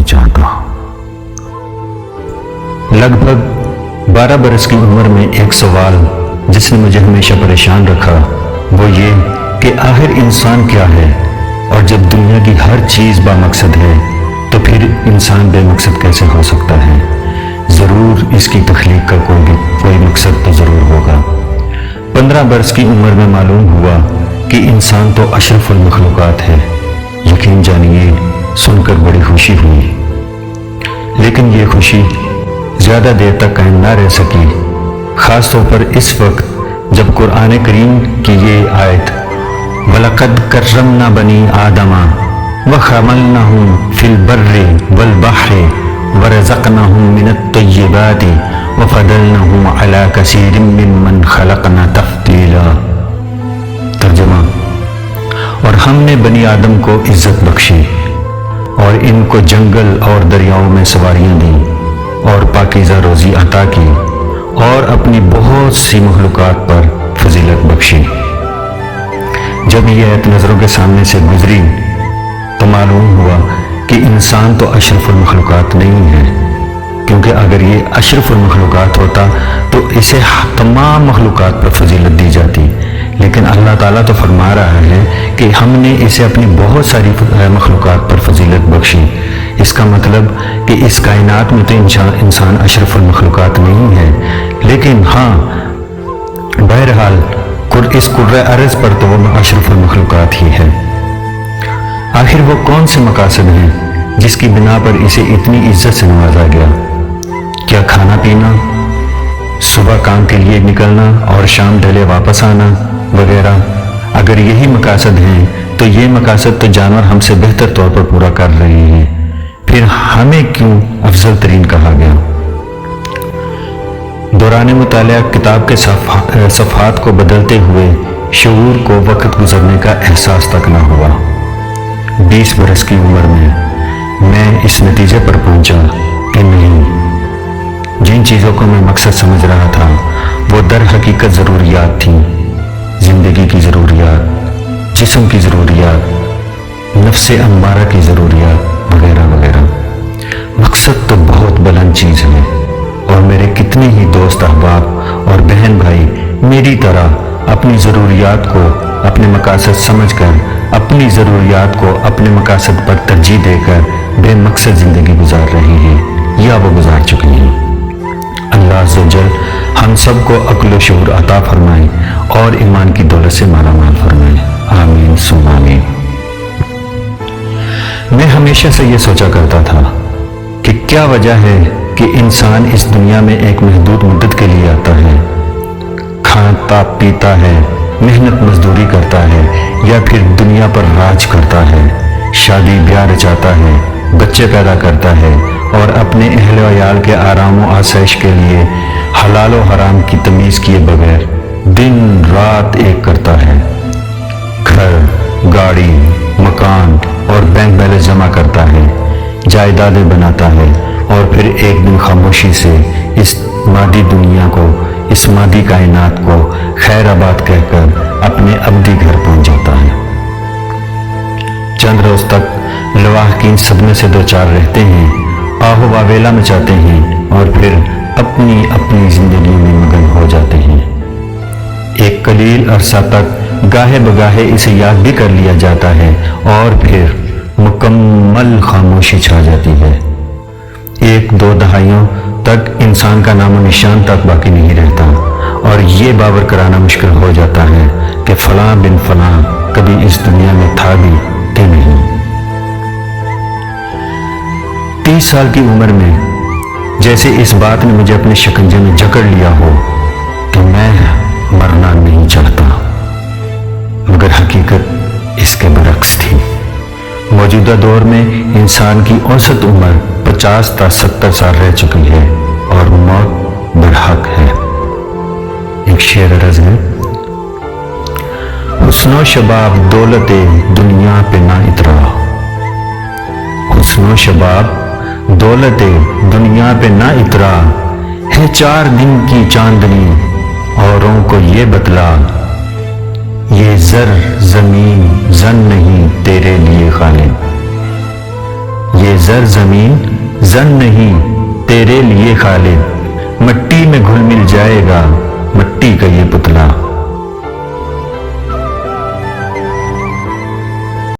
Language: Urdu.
چاہتا ہوں۔ لگ بھگ 12 برس کی عمر میں ایک سوال جس نے مجھے ہمیشہ پریشان رکھا وہ یہ کہ آخر انسان کیا ہے، اور جب دنیا کی ہر چیز بامقصد ہے تو پھر انسان بے مقصد کیسے ہو سکتا ہے؟ ضرور اس کی تخلیق کا کوئی مقصد تو ضرور ہوگا۔ 15 برس کی عمر میں معلوم ہوا کہ انسان تو اشرف المخلوقات ہے۔ یقین جانیے سن کر بڑی خوشی ہوئی، لیکن یہ خوشی زیادہ دیر تک قائم نہ رہ سکی، خاص طور پر اس وقت جب قرآن کریم کی یہ آیت وَلَقَدْ كَرَّمْنَا بَنِي آدَمَ وَحَمَلْنَاهُمْ فِي الْبَرِّ وَالْبَحْرِ وَرَزَقْنَاهُم مِّنَ الطَّيِّبَاتِ وَفَضَّلْنَاهُمْ عَلَىٰ كَثِيرٍ مِّمَّنْ خَلَقْنَا تَفْضِيلًا۔ ترجمہ: اور ہم نے بنی آدم کو عزت بخشی اور ان کو جنگل اور دریاؤں میں سواریاں دیں اور پاکیزہ روزی عطا کی اور اپنی بہت سی مخلوقات پر فضیلت بخشی۔ جب یہ آیت نظروں کے سامنے سے گزری تو معلوم ہوا کہ انسان تو اشرف المخلوقات نہیں ہے، کیونکہ اگر یہ اشرف المخلوقات ہوتا تو اسے تمام مخلوقات پر فضیلت دی جاتی، لیکن اللہ تعالیٰ تو فرما رہا ہے کہ ہم نے اسے اپنی بہت ساری مخلوقات پر فضیلت بخشی۔ اس کا مطلب کہ اس کائنات میں تو انسان اشرف المخلوقات نہیں ہے، لیکن ہاں بہرحال اس کرۂ ارض پر تو وہ اشرف المخلوقات ہی ہے۔ آخر وہ کون سے مقاصد ہیں جس کی بنا پر اسے اتنی عزت سے نوازا گیا؟ کیا کھانا پینا، صبح کام کے لیے نکلنا اور شام ڈھلے واپس آنا وغیرہ؟ اگر یہی مقاصد ہیں تو یہ مقاصد تو جانور ہم سے بہتر طور پر پورا کر رہے ہیں، پھر ہمیں کیوں افضل ترین کہا گیا؟ دوران مطالعہ کتاب کے صفحات کو بدلتے ہوئے شعور کو وقت گزرنے کا احساس تک نہ ہوا۔ 20 برس کی عمر میں اس نتیجے پر پہنچا کہ نہیں، جن چیزوں کو میں مقصد سمجھ رہا تھا وہ در حقیقت ضروریات تھیں، زندگی کی ضروریات، جسم کی ضروریات، نفس امارہ کی ضروریات وغیرہ وغیرہ۔ مقصد تو بہت بلند چیز ہے، اور میرے کتنے ہی دوست احباب اور بہن بھائی میری طرح اپنی ضروریات کو اپنے مقاصد سمجھ کر اپنی ضروریات کو اپنے مقاصد پر ترجیح دے کر بے مقصد زندگی گزار رہے ہیں یا وہ گزار چکے ہیں۔ اللہ عز و جل ہم سب کو عقل و شعور عطا فرمائے اور ایمان کی دولت سے مالا مال فرمائے، آمین ثم آمین۔ میں ہمیشہ سے یہ سوچا کرتا تھا کہ کیا وجہ ہے کہ انسان اس دنیا میں ایک محدود مدت کے لیے آتا ہے، کھاتا پیتا ہے، محنت مزدوری کرتا ہے، یا پھر دنیا پر راج کرتا ہے، شادی بیاہ رچاتا ہے، بچے پیدا کرتا ہے اور اپنے اہل و عیال کے آرام و آسائش کے لیے حلال و حرام کی تمیز کیے بغیر دن رات ایک کرتا ہے، گھر، گاڑی، مکان اور بینک بیلنس جمع کرتا ہے، جائیدادیں بناتا ہے، اور پھر ایک دن خاموشی سے اس مادی دنیا کو، اس مادی کائنات کو خیر آباد کہہ کر اپنے ابدی گھر پہنچ جاتا ہے۔ چند روز تک لواحقین صدمے سے دوچار رہتے ہیں، آہ و واویلا مچاتے ہیں اور پھر اپنی اپنی زندگی میں مگن ہو جاتے ہیں۔ ایک قلیل عرصہ تک گاہے بگاہے اسے یاد بھی کر لیا جاتا ہے اور پھر مکمل خاموشی چھا جاتی ہے۔ 1-2 دہائیوں تک انسان کا نام و نشان تک باقی نہیں رہتا اور یہ باور کرانا مشکل ہو جاتا ہے کہ فلاں بن فلاں کبھی اس دنیا میں تھا بھی تھے نہیں۔ 30 سال کی عمر میں جیسے اس بات نے مجھے اپنے شکنجے میں جکڑ لیا ہو کہ میں مرنا نہیں چاہتا، مگر حقیقت اس کے برعکس تھی۔ موجودہ دور میں انسان کی اوسط عمر 50 تا 70 سال رہ چکی ہے اور موت برحق ہے۔ ایک شعر عرض ہے: حسن و شباب دولت دنیا پہ نہ اترا، حسن و شباب دولت دنیا پہ نہ اترا، ہے 4 دن کی چاندنی اوروں کو یہ بتلا، یہ زر زمین زن نہیں تیرے لیے خالق، یہ زر زمین زن نہیں تیرے لیے خالد، مٹی میں گھل مل جائے گا مٹی کا یہ پتلا۔